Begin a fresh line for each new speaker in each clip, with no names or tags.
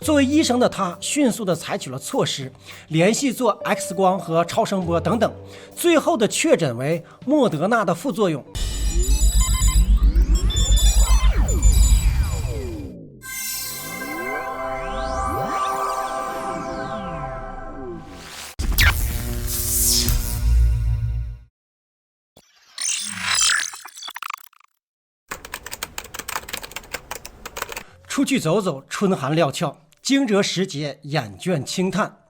作为医生的他，迅速地采取了措施，联系做 X 光和超声波等等，最后的确诊为莫德纳的副作用。出去走走，春寒料峭，惊蛰时节，眼倦轻叹。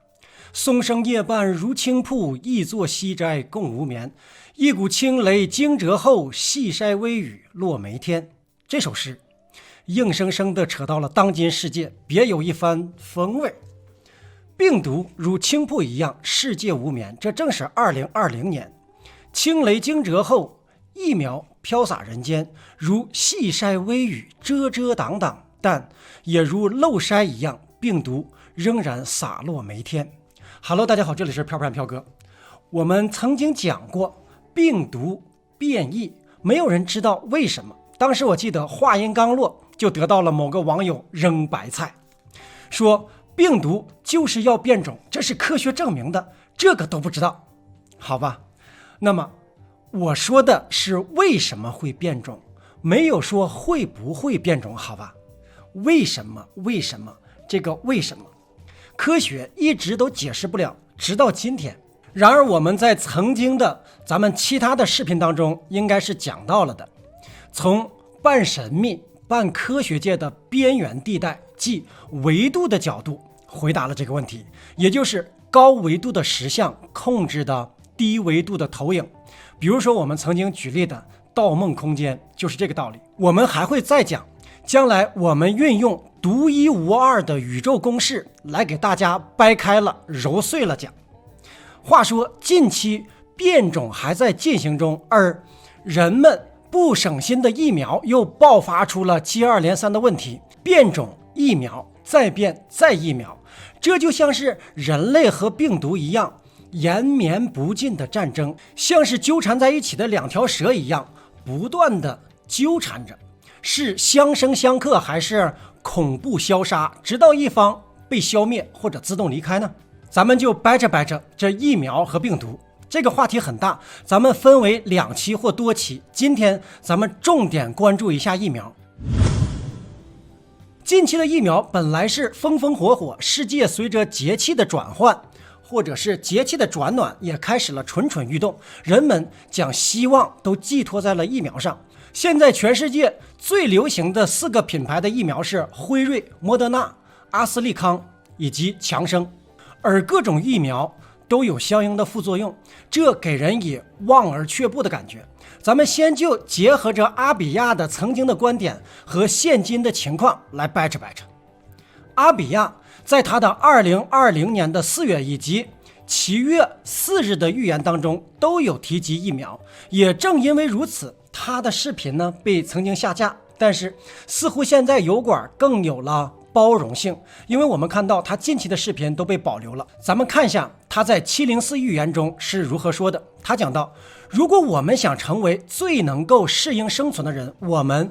松声夜半如青瀑，一坐西斋共无眠。一股清雷惊蛰后，细筛微雨落梅天。这首诗硬生生地扯到了当今世界，别有一番风味。病毒如青瀑一样，世界无眠，这正是2020年。清雷惊蛰后，疫苗飘洒人间，如细筛微雨，遮遮挡挡。但也如漏筛一样，病毒仍然洒落梅天。Hello， 大家好，这里是飘飘飘哥。我们曾经讲过病毒变异，没有人知道为什么。当时我记得话音刚落，就得到了某个网友扔白菜，说病毒就是要变种，这是科学证明的，这个都不知道。好吧，那么我说的是为什么会变种，没有说会不会变种，好吧？为什么？这个为什么？科学一直都解释不了，直到今天。然而我们在曾经的咱们其他的视频当中，应该是讲到了的，从半神秘、半科学界的边缘地带，即维度的角度回答了这个问题，也就是高维度的实相控制的低维度的投影。比如说我们曾经举例的盗梦空间，就是这个道理。我们还会再讲。将来我们运用独一无二的宇宙公式来给大家掰开了揉碎了讲。话说近期变种还在进行中，而人们不省心的疫苗又爆发出了接二连三的问题，变种疫苗再变再疫苗，这就像是人类和病毒一样延绵不尽的战争，像是纠缠在一起的两条蛇一样不断的纠缠着，是相生相克还是恐怖消杀，直到一方被消灭或者自动离开呢？咱们就掰着这疫苗和病毒这个话题很大，咱们分为2期或多期。今天咱们重点关注一下疫苗。近期的疫苗本来是风风火火，世界随着节气的转换或者是节气的转暖也开始了蠢蠢欲动，人们将希望都寄托在了疫苗上。现在全世界最流行的4个品牌的疫苗是辉瑞、莫德纳、阿斯利康以及强生，而各种疫苗都有相应的副作用，这给人以望而却步的感觉。咱们先就结合着阿比亚的曾经的观点和现今的情况来掰扯。阿比亚在他的2020年的4月以及7月4日的预言当中都有提及疫苗，也正因为如此，他的视频呢被曾经下架，但是似乎现在油管更有了包容性，因为我们看到他近期的视频都被保留了。咱们看一下他在704预言中是如何说的。他讲到，如果我们想成为最能够适应生存的人，我们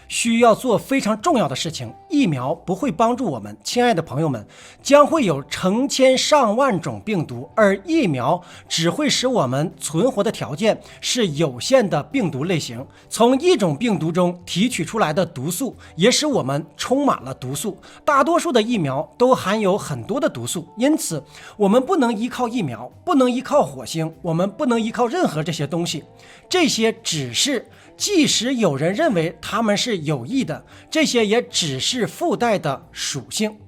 需要做非常重要的事情。疫苗不会帮助我们，亲爱的朋友们，将会有成千上万种病毒，而疫苗只会使我们存活的条件是有限的病毒类型。从一种病毒中提取出来的毒素也使我们充满了毒素，大多数的疫苗都含有很多的毒素，因此我们不能依靠疫苗，不能依靠火星，我们不能依靠任何这些东西，这些只是即使有人认为他们是有益的，这些也只是附带的属性，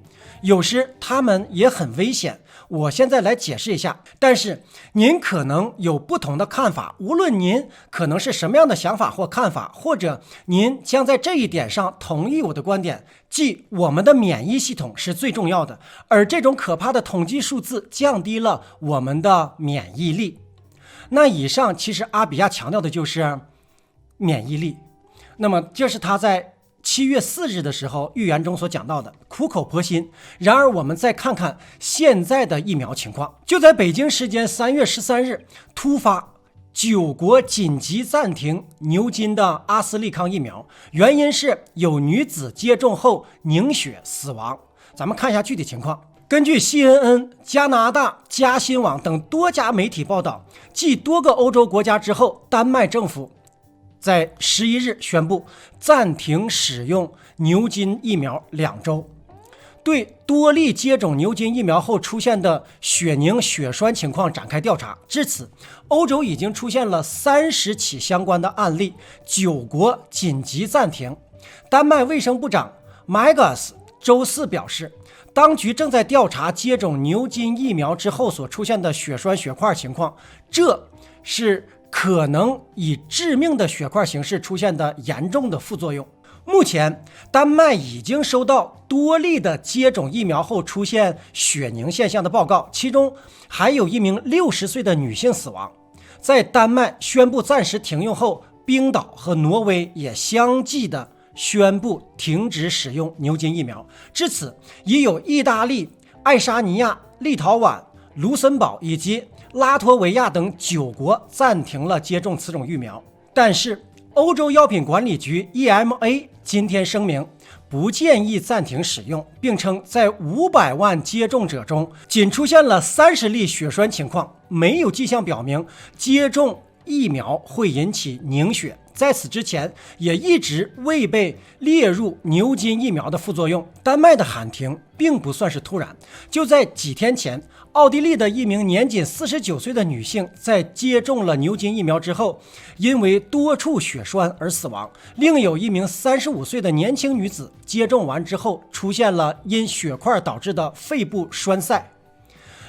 有时他们也很危险。我现在来解释一下，但是您可能有不同的看法，无论您可能是什么样的想法或看法，或者您将在这一点上同意我的观点，即我们的免疫系统是最重要的，而这种可怕的统计数字降低了我们的免疫力。那以上其实阿比亚强调的就是免疫力，那么这是他在7月4日的时候预言中所讲到的，苦口婆心。然而我们再看看现在的疫苗情况，就在北京时间3月13日突发9国紧急暂停牛津的阿斯利康疫苗，原因是有女子接种后凝血死亡。咱们看一下具体情况。根据 CNN、加拿大嘉新网等多家媒体报道，继多个欧洲国家之后，丹麦政府在11日宣布暂停使用牛津疫苗2周。对多例接种牛津疫苗后出现的血凝血栓情况展开调查，至此，欧洲已经出现了30起相关的案例，9国紧急暂停。丹麦卫生部长 Magnus 周四表示，当局正在调查接种牛津疫苗之后所出现的血栓血块情况，这是可能以致命的血块形式出现的严重的副作用。目前，丹麦已经收到多例的接种疫苗后出现血凝现象的报告，其中还有一名60岁的女性死亡。在丹麦宣布暂时停用后，冰岛和挪威也相继的宣布停止使用牛津疫苗。至此，已有意大利、爱沙尼亚、立陶宛、卢森堡以及拉脱维亚等9国暂停了接种此种疫苗。但是，欧洲药品管理局 EMA 今天声明，不建议暂停使用，并称在500万接种者中，仅出现了30例血栓情况，没有迹象表明接种疫苗会引起凝血。在此之前，也一直未被列入牛津疫苗的副作用。丹麦的喊停并不算是突然，就在几天前，奥地利的一名年仅49岁的女性在接种了牛津疫苗之后，因为多处血栓而死亡。另有一名35岁的年轻女子接种完之后出现了因血块导致的肺部栓塞。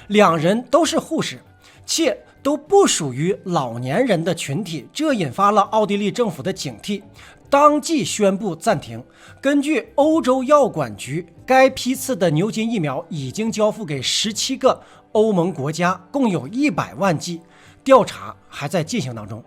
两人都是护士，且都不属于老年人的群体，这引发了奥地利政府的警惕，当即宣布暂停。根据欧洲药管局，该批次的牛津疫苗已经交付给17个欧盟国家，共有100万剂，调查还在进行当中。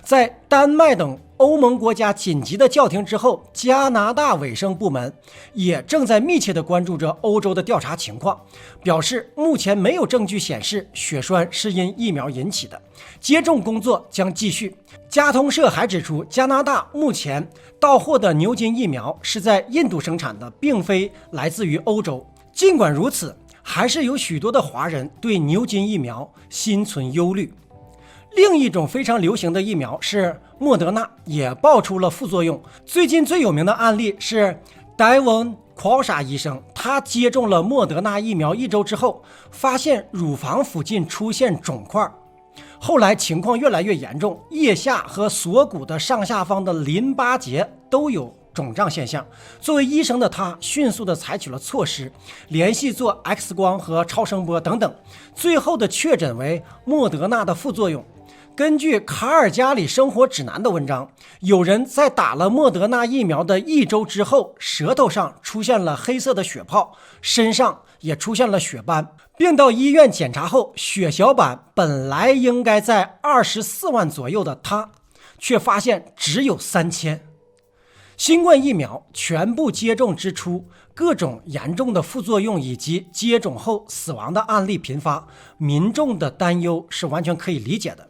在丹麦等欧盟国家紧急的叫停之后，加拿大卫生部门也正在密切地关注着欧洲的调查情况，表示目前没有证据显示血栓是因疫苗引起的，接种工作将继续。加通社还指出，加拿大目前到货的牛津疫苗是在印度生产的，并非来自于欧洲。尽管如此，还是有许多的华人对牛津疫苗心存忧虑。另一种非常流行的疫苗是莫德纳，也爆出了副作用。最近最有名的案例是戴文·夸沙医生，他接种了莫德纳疫苗1周之后，发现乳房附近出现肿块，后来情况越来越严重，腋下和锁骨的上下方的淋巴结都有肿胀现象。作为医生的他迅速地采取了措施，联系做 X 光和超声波等等，最后的确诊为莫德纳的副作用。根据卡尔加里生活指南的文章，有人在打了莫德纳疫苗的1周之后，舌头上出现了黑色的血泡，身上也出现了血斑，并到医院检查后，血小板本来应该在24万左右的他，却发现只有3000。新冠疫苗全部接种之初，各种严重的副作用以及接种后死亡的案例频发，民众的担忧是完全可以理解的。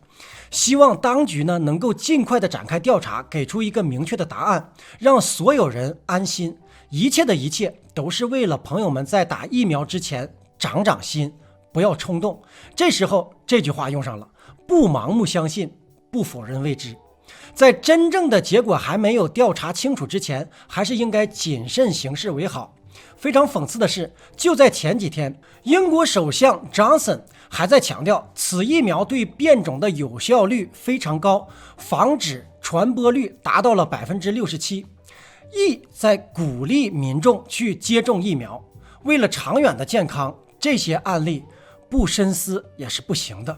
希望当局能够尽快的展开调查，给出一个明确的答案，让所有人安心。一切的一切都是为了朋友们在打疫苗之前长长心，不要冲动。这时候这句话用上了，不盲目相信，不否认未知。在真正的结果还没有调查清楚之前，还是应该谨慎行事为好。非常讽刺的是，就在前几天，英国首相 Johnson 还在强调此疫苗对变种的有效率非常高，防止传播率达到了67%，意在鼓励民众去接种疫苗。为了长远的健康，这些案例不深思也是不行的。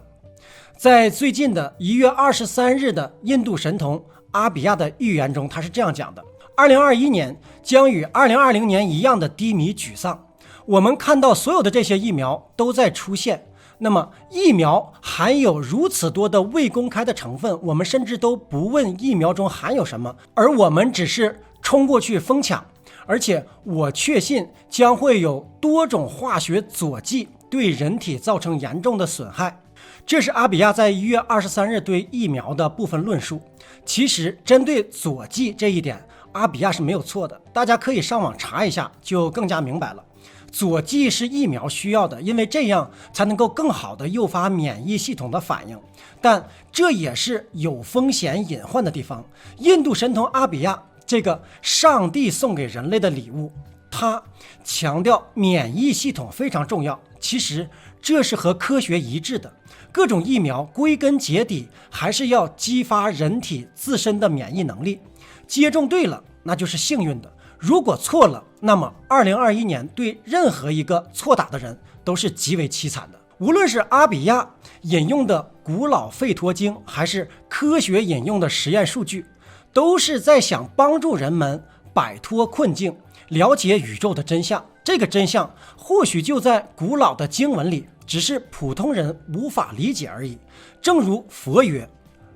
在最近的1月23日的印度神童阿比亚的预言中，他是这样讲的：2021年将与2020年一样的低迷沮丧。我们看到所有的这些疫苗都在出现，那么疫苗含有如此多的未公开的成分，我们甚至都不问疫苗中含有什么，而我们只是冲过去疯抢。而且我确信将会有多种化学佐剂对人体造成严重的损害。这是阿比亚在1月23日对疫苗的部分论述。其实针对佐剂这一点，阿比亚是没有错的，大家可以上网查一下，就更加明白了。佐剂是疫苗需要的，因为这样才能够更好的诱发免疫系统的反应，但这也是有风险隐患的地方。印度神童阿比亚这个上帝送给人类的礼物，他强调免疫系统非常重要，其实这是和科学一致的。各种疫苗归根结底还是要激发人体自身的免疫能力，接种对了那就是幸运的，如果错了，那么2021年对任何一个错打的人都是极为凄惨的。无论是阿比亚引用的古老吠陀经，还是科学引用的实验数据，都是在想帮助人们摆脱困境，了解宇宙的真相。这个真相或许就在古老的经文里，只是普通人无法理解而已。正如佛曰：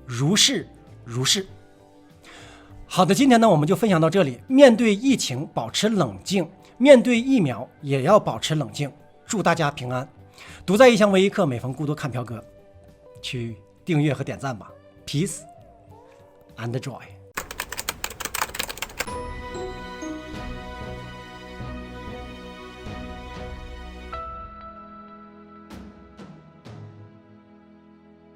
如是如是。好的，今天呢我们就分享到这里。面对疫情保持冷静，面对疫苗也要保持冷静。祝大家平安。独在异乡为异客，每逢孤独看飘哥，去订阅和点赞吧。Peace and joy。